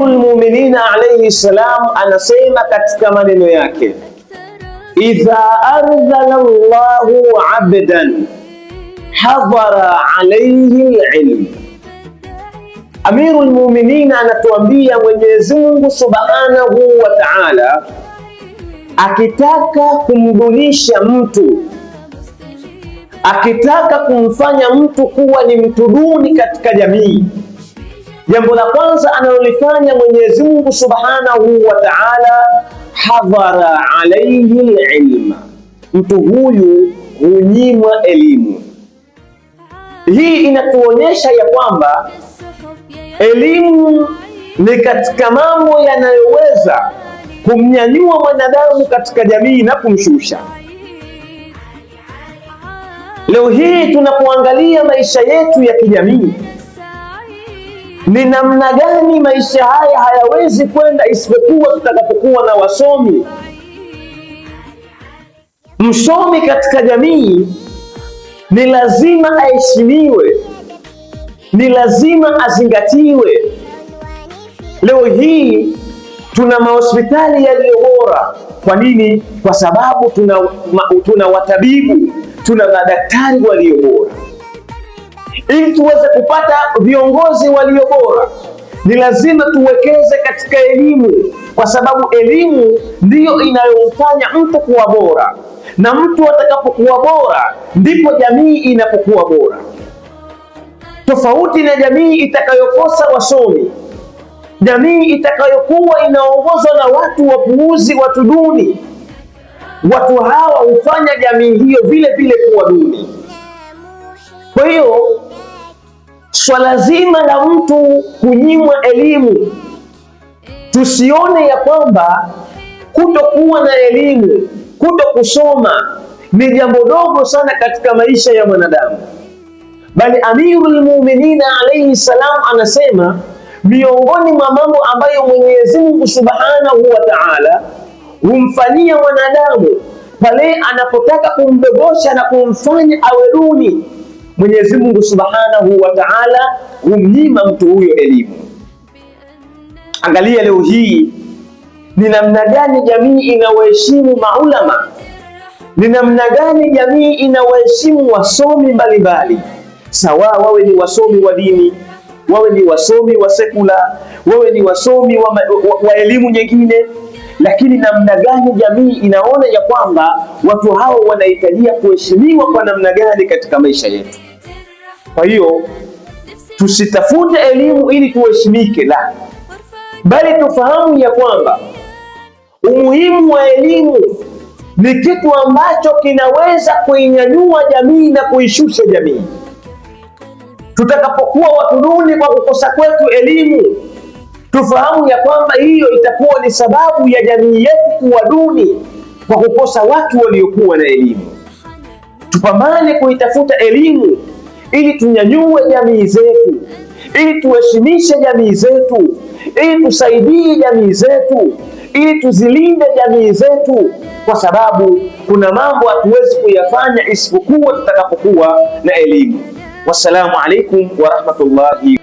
Muminina alayhi salam anasema katika maneno yake, idha ardhala Allahu abdan hadhara alayhi alilm. Amirul Mu'minin anatuambia Mwenyezi Mungu Subhanahu wa Ta'ala akitaka kumdunisha mtu, akitaka kumfanya mtu kuwa ni mtu duni katika jamii, jambo la kwanza analolifanya Mwenyezi Mungu Subhanahu wa Ta'ala, hadhara alayhi alilma, mtu huyu hunyimwa elimu. Hii inatuonyesha ya kwamba elimu ni katika mambo yanayoweza kumnyanyua mwanadamu katika jamii na kumshusha. Leo hii tunapoangalia maisha yetu ya kijamii, ni namna gani maisha haya hayawezi kwenda isipokuwa tutakapokuwa na wasomi. Msomi katika jamii ni lazima aheshimiwe, ni lazima azingatiwe. Leo hii tuna mahospitali yaliyo bora. Kwa nini? Kwa sababu tuna watabibu, tuna madaktari walio bora. Ili tuweze kupata viongozi walio bora, ni lazima tuwekeze katika elimu, kwa sababu elimu ndiyo inayomfanya mtu kuwa bora, na mtu atakapokuwa bora ndipo jamii inapokuwa bora. Tofauti na jamii itakayokosa wasomi, jamii itakayokuwa inaongozwa na watu wapuuzi, watu duni, watu hawa hufanya jamii hiyo vile vile kuwa duni. Kwa hiyo swala zima la mtu kunyimwa elimu, tusione ya kwamba kutokuwa na elimu, kuto kusoma ni jambo dogo sana katika maisha ya mwanadamu, bali Amirul Mu'minin alayhi salam anasema miongoni mwa mambo ambayo Mwenyezi Mungu Subhanahu wa Ta'ala humfanyia mwanadamu pale anapotaka kumdogosha na kumfanya awe duni, Mwenyezi Mungu Subhanahu wa Ta'ala humnyima mtu huyo elimu. Angalia leo hii ni namna gani jamii inawaheshimu maulama, ni namna gani jamii inawaheshimu wasomi mbalimbali, sawa wawe ni wasomi wa dini, wawe ni wasomi wa sekula, wawe ni wasomi wa elimu nyingine, lakini namna gani jamii inaona ya kwamba watu hao wanahitajia kuheshimiwa kwa namna gani katika maisha yetu. Kwa hiyo tusitafute elimu ili tuheshimike, la, bali tufahamu ya kwamba umuhimu wa elimu ni kitu ambacho kinaweza kuinyanyua jamii na kuishusha jamii. Tutakapokuwa watu duni kwa kukosa kwetu elimu, tufahamu ya kwamba hiyo itakuwa ni sababu ya jamii yetu kuwa duni kwa kukosa watu waliokuwa na elimu. Tupambane kuitafuta elimu ili tunyanyue jamii zetu, ili tuheshimishe jamii zetu, ili tusaidie jamii zetu, ili tuzilinde jamii zetu, kwa sababu kuna mambo hatuwezi kuyafanya isipokuwa tutakapokuwa na elimu. Wassalamu alaikum wa rahmatullahi